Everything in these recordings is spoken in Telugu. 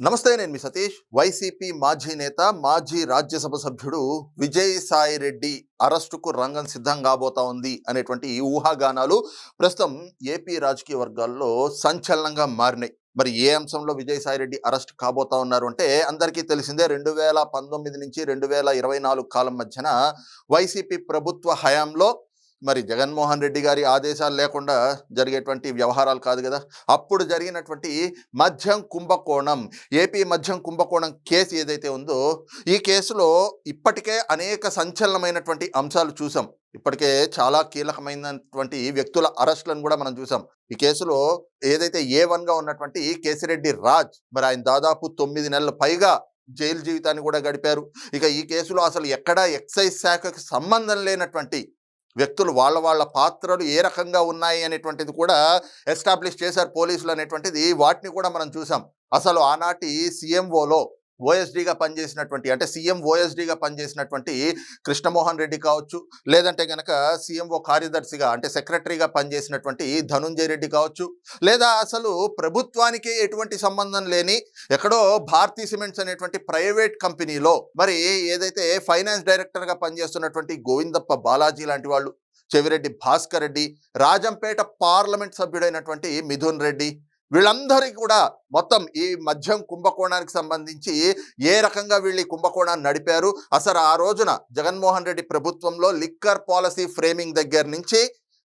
నమస్తే, నేను మీ సతీష్. వైసీపీ మాజీ నేత, మాజీ రాజ్యసభ సభ్యుడు విజయసాయి రెడ్డి అరెస్టుకు రంగం సిద్ధం కాబోతా ఉంది అనేటువంటి ఈ ఊహాగానాలు ప్రస్తుతం ఏపీ రాజకీయ వర్గాల్లో సంచలనంగా మారినాయి. మరి ఏ అంశంలో విజయసాయి రెడ్డి అరెస్ట్ కాబోతా ఉన్నారు అంటే అందరికీ తెలిసిందే. 2019 నుంచి 2024 కాలం మధ్యన వైసీపీ ప్రభుత్వ హయాంలో మరి జగన్మోహన్ రెడ్డి గారి ఆదేశాలు లేకుండా జరిగేటువంటి వ్యవహారాలు కాదు కదా. అప్పుడు జరిగినటువంటి మద్యం కుంభకోణం, ఏపీ మద్యం కుంభకోణం కేసు ఏదైతే ఉందో, ఈ కేసులో ఇప్పటికే అనేక సంచలనమైనటువంటి అంశాలు చూసాం. ఇప్పటికే చాలా కీలకమైనటువంటి వ్యక్తుల అరెస్టులను కూడా మనం చూసాం. ఈ కేసులో ఏదైతే A1గా ఉన్నటువంటి కేసిరెడ్డి రాజ్, మరి ఆయన దాదాపు 9 నెలల పైగా జైలు జీవితాన్ని కూడా గడిపారు. ఇక ఈ కేసులో అసలు ఎక్కడా ఎక్సైజ్ శాఖకు సంబంధం లేనటువంటి వ్యక్తులు వాళ్ళ పాత్రలు ఏ రకంగా ఉన్నాయి అనేటువంటిది కూడా ఎస్టాబ్లిష్ చేశారు పోలీసులు అనేటువంటిది. వాటిని కూడా మనం చూసాం. అసలు ఆనాటి సీఎంఓలో ఓఎస్డీగా పనిచేసినటువంటి, అంటే సీఎం ఓఎస్డీగా పనిచేసినటువంటి కృష్ణమోహన్ రెడ్డి కావచ్చు, లేదంటే గనక సీఎంఓ కార్యదర్శిగా అంటే సెక్రటరీగా పనిచేసినటువంటి ధనుంజయ రెడ్డి కావచ్చు, లేదా అసలు ప్రభుత్వానికి ఎటువంటి సంబంధం లేని ఎక్కడో భారతీ సిమెంట్స్ అనేటువంటి ప్రైవేట్ కంపెనీలో మరి ఏదైతే ఫైనాన్స్ డైరెక్టర్గా పనిచేస్తున్నటువంటి గోవిందప్ప బాలాజీ లాంటి వాళ్ళు, చెవిరెడ్డి భాస్కర్ రెడ్డి, రాజంపేట పార్లమెంట్ సభ్యుడైనటువంటి మిథున్ రెడ్డి, వీళ్ళందరికీ కూడా మొత్తం ఈ మద్యం కుంభకోణానికి సంబంధించి ఏ రకంగా వీళ్ళు ఈ కుంభకోణాన్ని నడిపారు, అసలు ఆ రోజున జగన్మోహన్ రెడ్డి ప్రభుత్వంలో లిక్కర్ పాలసీ ఫ్రేమింగ్ దగ్గర నుంచి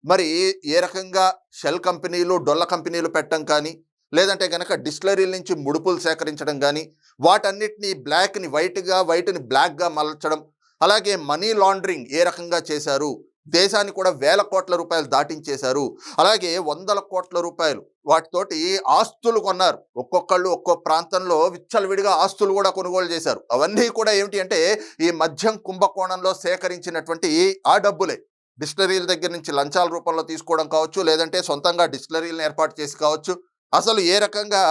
మరి ఏ రకంగా షెల్ కంపెనీలు, డొల్ల కంపెనీలు పెట్టడం కానీ, లేదంటే కనుక డిస్టిలరీల నుంచి ముడుపులు సేకరించడం కానీ, వాటన్నిటిని బ్లాక్ని వైట్గా, వైట్ని బ్లాక్గా మలచడం, అలాగే మనీ లాండరింగ్ ఏ రకంగా చేశారు, దేశాన్ని కూడా వేల కోట్ల రూపాయలు దాటించేశారు, అలాగే వందల కోట్ల రూపాయలు వాటితోటి ఆస్తులు కొన్నారు. ఒక్కొక్కళ్ళు ఒక్కో ప్రాంతంలో విచ్చలవిడిగా ఆస్తులు కూడా కొనుగోలు చేశారు. అవన్నీ కూడా ఏమిటి అంటే ఈ మద్యం కుంభకోణంలో సేకరించినటువంటి ఆ డబ్బులే. డిస్టిలరీల దగ్గర నుంచి లంచాల రూపంలో తీసుకోవడం కావచ్చు, లేదంటే సొంతంగా డిస్టిలరీలను ఏర్పాటు చేసి కావచ్చు. అసలు ఏ రకంగా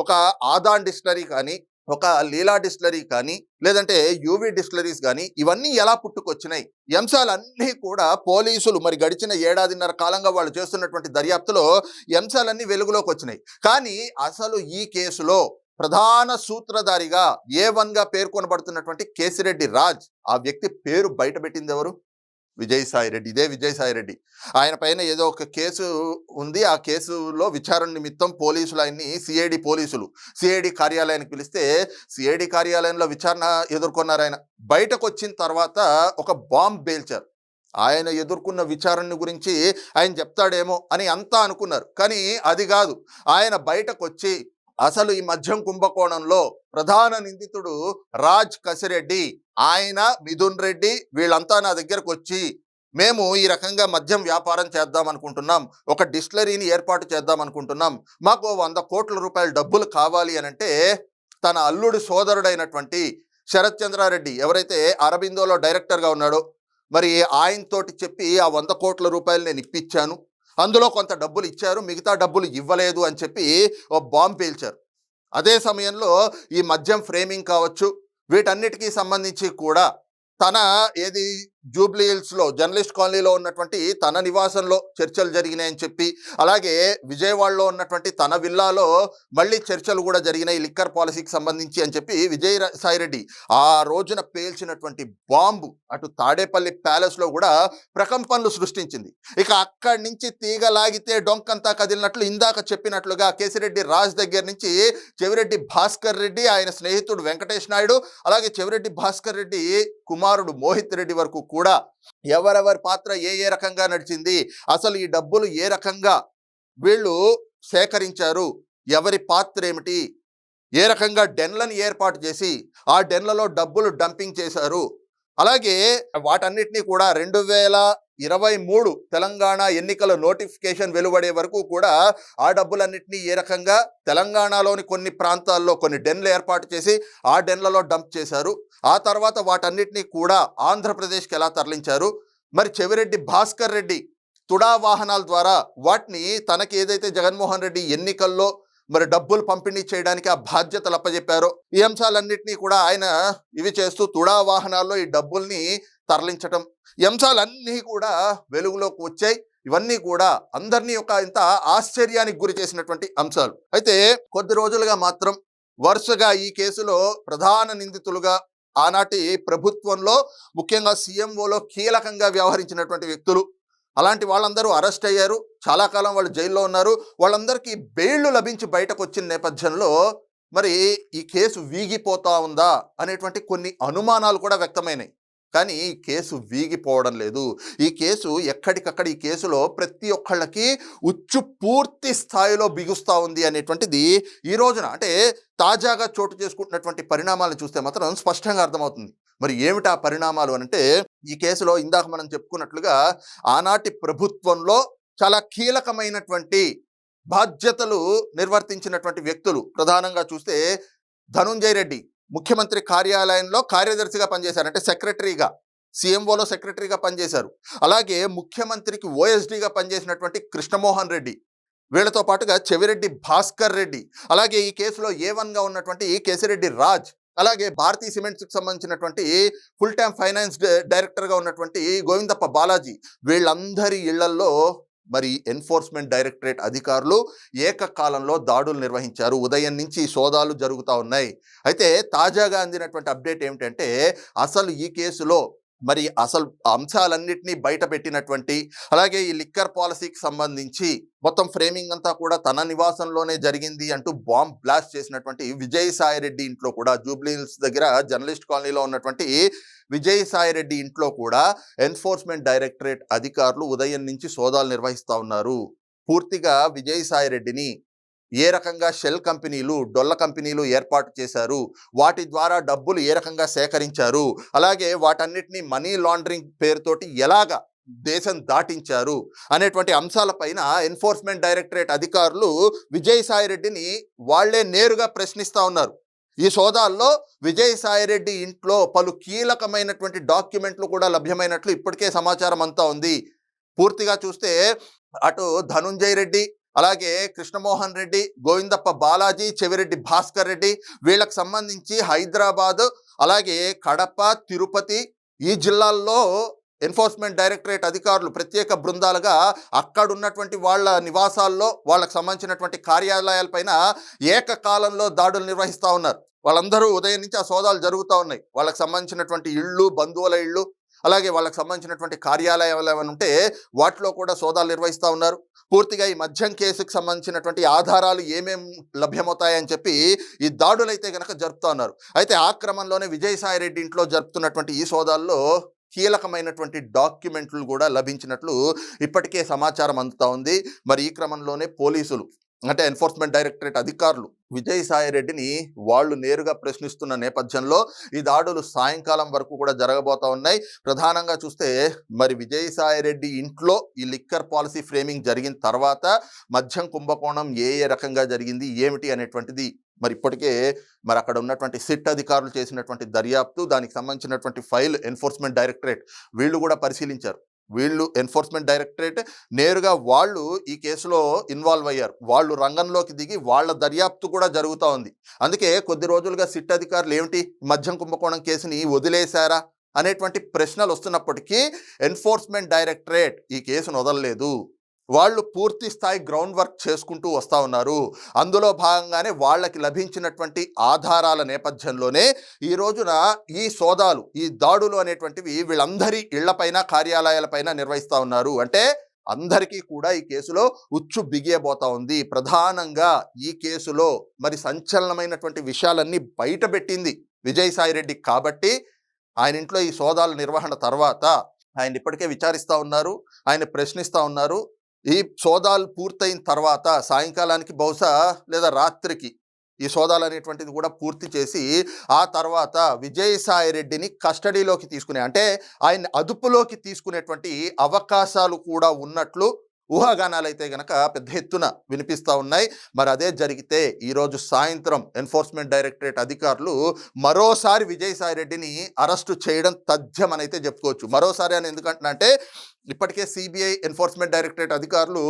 ఒక ఆదాన్ డిస్టిలరీ కానీ, ఒక లీలా డిస్టిలరీ కానీ, లేదంటే యూవి డిస్టిలరీస్ కానీ, ఇవన్నీ ఎలా పుట్టుకొచ్చినాయి, ఈ అంశాలన్నీ కూడా పోలీసులు మరి గడిచిన 1.5 కాలంగా వాళ్ళు చేస్తున్నటువంటి దర్యాప్తులో ఈ అంశాలన్నీ వెలుగులోకి వచ్చినాయి. కానీ అసలు ఈ కేసులో ప్రధాన సూత్రధారిగా A1గా పేర్కొనబడుతున్నటువంటి కేసిరెడ్డి రాజ్, ఆ వ్యక్తి పేరు బయటపెట్టింది ఎవరు? విజయసాయి రెడ్డి. ఇదే విజయసాయి రెడ్డి. ఆయన పైన ఏదో ఒక కేసు ఉంది. ఆ కేసులో విచారణ నిమిత్తం పోలీసులు ఆయన్ని సిఐడి కార్యాలయానికి పిలిస్తే సిఐడి కార్యాలయంలో విచారణ ఎదుర్కొన్నారు. ఆయన బయటకు వచ్చిన తర్వాత ఒక బాంబ్ పేల్చారు. ఆయన ఎదుర్కొన్న విచారణ గురించి ఆయన చెప్తాడేమో అని అంతా అనుకున్నారు. కానీ అది కాదు. ఆయన బయటకు వచ్చి అసలు ఈ మద్యం కుంభకోణంలో ప్రధాన నిందితుడు రాజ్ కసిరెడ్డి, ఆయన మిథున్ రెడ్డి, వీళ్ళంతా నా దగ్గరకు వచ్చి మేము ఈ రకంగా మద్యం వ్యాపారం చేద్దాం అనుకుంటున్నాం, ఒక డిస్టిలరీని ఏర్పాటు చేద్దాం అనుకుంటున్నాం, మాకు 100 కోట్ల రూపాయల డబ్బులు కావాలి అని అంటే తన అల్లుడి సోదరుడైనటువంటి శరత్ చంద్రారెడ్డి, ఎవరైతే అరబిందోలో డైరెక్టర్గా ఉన్నాడో, మరి ఆయనతోటి చెప్పి ఆ 100 కోట్ల రూపాయలు నేను ఇప్పించాను, అందులో కొంత డబ్బులు ఇచ్చారు, మిగతా డబ్బులు ఇవ్వలేదు అని చెప్పి ఓ బాంబు పేల్చారు. అదే సమయంలో ఈ మద్యం ఫ్రేమింగ్ కావచ్చు, వీటన్నిటికీ సంబంధించి కూడా తన ఏది జూబ్లీ హిల్స్లో జర్నలిస్ట్ కాలనీలో ఉన్నటువంటి తన నివాసంలో చర్చలు జరిగినాయని చెప్పి, అలాగే విజయవాడలో ఉన్నటువంటి తన విల్లాలో మళ్ళీ చర్చలు కూడా జరిగినాయి లిక్కర్ పాలసీకి సంబంధించి అని చెప్పి విజయసాయి రెడ్డి ఆ రోజున పేల్చినటువంటి బాంబు అటు తాడేపల్లి ప్యాలెస్లో కూడా ప్రకంపనలు సృష్టించింది. ఇక అక్కడి నుంచి తీగలాగితే డొంకంతా కదిలినట్లు ఇందాక చెప్పినట్లుగా కేసిరెడ్డి రాజ్ దగ్గర నుంచి చెవిరెడ్డి భాస్కర్ రెడ్డి, ఆయన స్నేహితుడు వెంకటేష్ నాయుడు, అలాగే చెవిరెడ్డి భాస్కర్ రెడ్డి కుమారుడు మోహిత్ రెడ్డి వరకు కూడా ఎవరెవరి పాత్ర ఏ రకంగా నడిచింది, అసలు ఈ డబ్బులు ఏ రకంగా వీళ్ళు సేకరించారు, ఎవరి పాత్ర ఏమిటి, ఏ రకంగా డెన్లను ఏర్పాటు చేసి ఆ డెన్లలో డబ్బులు డంపింగ్ చేశారు, అలాగే వాటన్నిటినీ కూడా 2023 తెలంగాణ ఎన్నికల నోటిఫికేషన్ వెలువడే వరకు కూడా ఆ డబ్బులన్నింటినీ ఏ రకంగా తెలంగాణలోని కొన్ని ప్రాంతాల్లో కొన్ని డెన్లు ఏర్పాటు చేసి ఆ డెన్లలో డంప్ చేశారు, ఆ తర్వాత వాటన్నిటినీ కూడా ఆంధ్రప్రదేశ్కి ఎలా తరలించారు, మరి చెవిరెడ్డి భాస్కర్ రెడ్డి తుడా వాహనాల ద్వారా వాటిని తనకి ఏదైతే జగన్మోహన్ రెడ్డి ఎన్నికల్లో మరి డబ్బులు పంపిణీ చేయడానికి ఆ బాధ్యతలు అప్పచెప్పారో, ఈ అంశాలన్నింటినీ కూడా ఆయన ఇవి చేస్తూ తుడా వాహనాల్లో ఈ డబ్బుల్ని తరలించటం, ఈ అంశాలన్నీ కూడా వెలుగులోకి వచ్చాయి. ఇవన్నీ కూడా అందరినీ ఒక ఇంత ఆశ్చర్యానికి గురి చేసినటువంటి అంశాలు. అయితే కొద్ది రోజులుగా మాత్రం వరుసగా ఈ కేసులో ప్రధాన నిందితులుగా ఆనాటి ప్రభుత్వంలో ముఖ్యంగా సీఎంఓలో కీలకంగా వ్యవహరించినటువంటి వ్యక్తులు, అలాంటి వాళ్ళందరూ అరెస్ట్ అయ్యారు. చాలా కాలం వాళ్ళు జైల్లో ఉన్నారు. వాళ్ళందరికీ బెయిళ్లు లభించి బయటకు వచ్చిన నేపథ్యంలో మరి ఈ కేసు వీగిపోతా ఉందా అనేటువంటి కొన్ని అనుమానాలు కూడా వ్యక్తమైనాయి. కానీ ఈ కేసు వీగిపోవడం లేదు. ఈ కేసు ఎక్కడికక్కడ ఈ కేసులో ప్రతి ఒక్కళ్ళకి ఉచ్చు పూర్తి స్థాయిలో బిగుస్తూ ఉంది అనేటువంటిది ఈ రోజున అంటే తాజాగా చోటు చేసుకుంటున్నటువంటి పరిణామాలను చూస్తే మాత్రం స్పష్టంగా అర్థమవుతుంది. మరి ఏమిటా పరిణామాలు అనంటే, ఈ కేసులో ఇందాక మనం చెప్పుకున్నట్లుగా ఆనాటి ప్రభుత్వంలో చాలా కీలకమైనటువంటి బాధ్యతలు నిర్వర్తించినటువంటి వ్యక్తులు ప్రధానంగా చూస్తే ధనుంజయ రెడ్డి ముఖ్యమంత్రి కార్యాలయంలో కార్యదర్శిగా పనిచేశారు, అంటే సెక్రటరీగా, సీఎంఓలో సెక్రటరీగా పనిచేశారు. అలాగే ముఖ్యమంత్రికి ఓఎస్డీగా పనిచేసినటువంటి కృష్ణమోహన్ రెడ్డి, వీళ్ళతో పాటుగా చెవిరెడ్డి భాస్కర్ రెడ్డి, అలాగే ఈ కేసులో A1గా ఉన్నటువంటి కేసిరెడ్డి రాజ్, అలాగే భారతీ సిమెంట్స్కి సంబంధించినటువంటి ఫుల్ టైమ్ ఫైనాన్స్ డైరెక్టర్గా ఉన్నటువంటి గోవిందప్ప బాలాజీ, వీళ్ళందరి ఇళ్లల్లో మరి ఎన్ఫోర్స్మెంట్ డైరెక్టరేట్ అధికారులు ఏకకాలంలో దాడులు నిర్వహించారు. ఉదయం నుంచి సోదాలు జరుగుతూ ఉన్నాయి. అయితే తాజాగా అందినటువంటి అప్డేట్ ఏమిటంటే, అసలు ఈ కేసులో మరి అసలు అంశాలన్నింటినీ బయట పెట్టినటువంటి, అలాగే ఈ లిక్కర్ పాలసీకి సంబంధించి మొత్తం ఫ్రేమింగ్ అంతా కూడా తన నివాసంలోనే జరిగింది అంటూ బాంబ్ బ్లాస్ట్ చేసినటువంటి విజయసాయిరెడ్డి ఇంట్లో కూడా, జూబ్లీ హిల్స్ దగ్గర జర్నలిస్ట్ కాలనీలో ఉన్నటువంటి విజయసాయిరెడ్డి ఇంట్లో కూడా ఎన్ఫోర్స్మెంట్ డైరెక్టరేట్ అధికారులు ఉదయం నుంచి సోదాలు నిర్వహిస్తూ ఉన్నారు. పూర్తిగా విజయసాయిరెడ్డిని ఏ రకంగా షెల్ కంపెనీలు, డొల్ల కంపెనీలు ఏర్పాటు చేశారు, వాటి ద్వారా డబ్బులు ఏ రకంగా సేకరించారు, అలాగే వాటన్నిటినీ మనీ లాండరింగ్ పేరుతోటి ఎలాగా దేశం దాటించారు అనేటువంటి అంశాలపైన ఎన్ఫోర్స్మెంట్ డైరెక్టరేట్ అధికారులు విజయసాయిరెడ్డిని వాళ్లే నేరుగా ప్రశ్నిస్తూ ఉన్నారు. ఈ సోదాల్లో విజయసాయిరెడ్డి ఇంట్లో పలు కీలకమైనటువంటి డాక్యుమెంట్లు కూడా లభ్యమైనట్లు ఇప్పటికే సమాచారం అంతా ఉంది. పూర్తిగా చూస్తే అటు ధనుంజయ రెడ్డి, అలాగే కృష్ణమోహన్ రెడ్డి, గోవిందప్ప బాలాజీ, చెవిరెడ్డి భాస్కర్ రెడ్డి, వీళ్ళకి సంబంధించి హైదరాబాద్, అలాగే కడప, తిరుపతి ఈ జిల్లాల్లో ఎన్ఫోర్స్మెంట్ డైరెక్టరేట్ అధికారులు ప్రత్యేక బృందాలుగా అక్కడున్నటువంటి వాళ్ళ నివాసాల్లో, వాళ్ళకు సంబంధించినటువంటి కార్యాలయాలపైన ఏకకాలంలో దాడులు నిర్వహిస్తూ ఉన్నారు. వాళ్ళందరూ ఉదయం నుంచి ఆ సోదాలు జరుగుతూ ఉన్నాయి. వాళ్ళకి సంబంధించినటువంటి ఇళ్ళు, బంధువుల ఇళ్ళు, అలాగే వాళ్ళకి సంబంధించినటువంటి కార్యాలయాలు ఏమైనా ఉంటే వాటిలో కూడా సోదాలు నిర్వహిస్తూ ఉన్నారు. పూర్తిగా ఈ మద్యం కేసుకు సంబంధించినటువంటి ఆధారాలు ఏమేం లభ్యమవుతాయని చెప్పి ఈ దాడులైతే కనుక జరుపుతూ ఉన్నారు. అయితే ఆ క్రమంలోనే విజయసాయిరెడ్డి ఇంట్లో జరుపుతున్నటువంటి ఈ సోదాల్లో కీలకమైనటువంటి డాక్యుమెంట్లు కూడా లభించినట్లు ఇప్పటికే సమాచారం అందుతూ ఉంది. మరి ఈ క్రమంలోనే పోలీసులు, అంటే ఎన్ఫోర్స్మెంట్ డైరెక్టరేట్ అధికారులు విజయసాయిరెడ్డిని వాళ్ళు నేరుగా ప్రశ్నిస్తున్న నేపథ్యంలో ఈ దాడులు సాయంకాలం వరకు కూడా జరగబోతా ఉన్నాయి. ప్రధానంగా చూస్తే మరి విజయసాయిరెడ్డి ఇంట్లో ఈ లిక్కర్ పాలసీ ఫ్రేమింగ్ జరిగిన తర్వాత మద్యం కుంభకోణం ఏ రకంగా జరిగింది ఏమిటి అనేటువంటిది మరి ఇప్పటికే మరి అక్కడ ఉన్నటువంటి సిట్ అధికారులు చేసినటువంటి దర్యాప్తు, దానికి సంబంధించినటువంటి ఫైల్ ఎన్ఫోర్స్మెంట్ డైరెక్టరేట్ వీళ్ళు కూడా పరిశీలించారు. వీళ్ళు ఎన్ఫోర్స్మెంట్ డైరెక్టరేట్ నేరుగా వాళ్ళు ఈ కేసులో ఇన్వాల్వ్ అయ్యారు. వాళ్ళు రంగంలోకి దిగి వాళ్ళ దర్యాప్తు కూడా జరుగుతూ ఉంది. అందుకే కొద్ది రోజులుగా సిట్ అధికారులు ఏమిటి మద్యం కుంభకోణం కేసుని వదిలేశారా అనేటువంటి ప్రశ్నలు వస్తున్నప్పటికీ ఎన్ఫోర్స్మెంట్ డైరెక్టరేట్ ఈ కేసును వదలలేదు. వాళ్ళు పూర్తి స్థాయి గ్రౌండ్ వర్క్ చేసుకుంటూ వస్తూ ఉన్నారు. అందులో భాగంగానే వాళ్ళకి లభించినటువంటి ఆధారాల నేపథ్యంలోనే ఈ రోజున ఈ సోదాలు, ఈ దాడులు అనేటువంటివి వీళ్ళందరి ఇళ్లపైన, కార్యాలయాలపైన నిర్వహిస్తూ ఉన్నారు. అంటే అందరికీ కూడా ఈ కేసులో ఉచ్చు బిగియబోతా ఉంది. ప్రధానంగా ఈ కేసులో మరి సంచలనమైనటువంటి విషయాలన్నీ బయటపెట్టింది విజయసాయిరెడ్డి కాబట్టి ఆయన ఇంట్లో ఈ సోదాల నిర్వహణ తర్వాత ఆయన ఇప్పటికే విచారిస్తూ ఉన్నారు, ఆయన ప్రశ్నిస్తూ ఉన్నారు. ఈ సోదాలు పూర్తయిన తర్వాత సాయంకాలానికి బహుశా లేదా రాత్రికి ఈ సోదాలు అనేటువంటిది కూడా పూర్తి చేసి ఆ తర్వాత విజయసాయిరెడ్డిని కస్టడీలోకి తీసుకునే, అంటే ఆయన అదుపులోకి తీసుకునేటువంటి అవకాశాలు కూడా ఉన్నట్లు ఊహాగానాలు అయితే గనక పెద్ద ఎత్తున వినిపిస్తూ ఉన్నాయి. మరి అదే జరిగితే ఈరోజు సాయంత్రం ఎన్ఫోర్స్మెంట్ డైరెక్టరేట్ అధికారులు మరోసారి విజయసాయిరెడ్డిని అరెస్టు చేయడం తథ్యమని అయితే చెప్పుకోవచ్చు. మరోసారి అని ఎందుకంటున్నారంటే ఇప్పటికే సిబిఐ ఎన్ఫోర్స్మెంట్ డైరెక్టరేట్ అధికారులు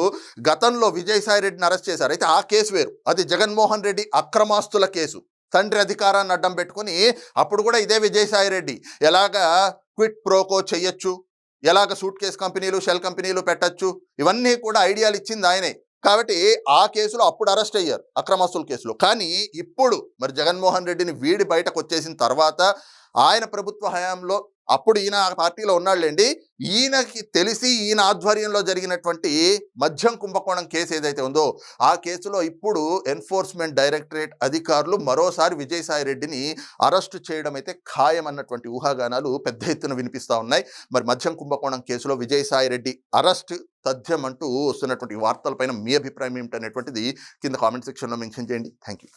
గతంలో విజయసాయిరెడ్డిని అరెస్ట్ చేశారు. అయితే ఆ కేసు వేరు, అది జగన్మోహన్ రెడ్డి అక్రమాస్తుల కేసు. తండ్రి అధికారాన్ని అడ్డం పెట్టుకుని అప్పుడు కూడా ఇదే విజయసాయిరెడ్డి ఎలాగా క్విట్ ప్రోకో చెయ్యొచ్చు, ఎలాగ సూట్ కేస్ కంపెనీలు, షెల్ కంపెనీలు పెట్టచ్చు, ఇవన్నీ కూడా ఐడియాలు ఇచ్చింది ఆయనే. కాబట్టి ఆ కేసులో అప్పుడు అరెస్ట్ అయ్యారు అక్రమాస్తుల కేసులో. కానీ ఇప్పుడు మరి జగన్మోహన్ రెడ్డిని వీడి బయటకు వచ్చేసిన తర్వాత ఆయన ప్రభుత్వ హయాంలో అప్పుడు ఈయన ఆ పార్టీలో ఉన్నాడులేండి. ఈయనకి తెలిసి ఈయన ఆధ్వర్యంలో జరిగినటువంటి మద్యం కుంభకోణం కేసు ఏదైతే ఉందో ఆ కేసులో ఇప్పుడు ఎన్ఫోర్స్మెంట్ డైరెక్టరేట్ అధికారులు మరోసారి విజయసాయి రెడ్డిని అరెస్టు చేయడం అయితే ఖాయం అన్నటువంటి ఊహాగానాలు పెద్ద ఎత్తున వినిపిస్తా ఉన్నాయి. మరి మద్యం కుంభకోణం కేసులో విజయసాయి రెడ్డి అరెస్ట్ తథ్యం అంటూ వస్తున్నటువంటి వార్తలపైన మీ అభిప్రాయం ఏమిటనేటువంటిది కింద కామెంట్ సెక్షన్లో మెన్షన్ చేయండి. Thank you.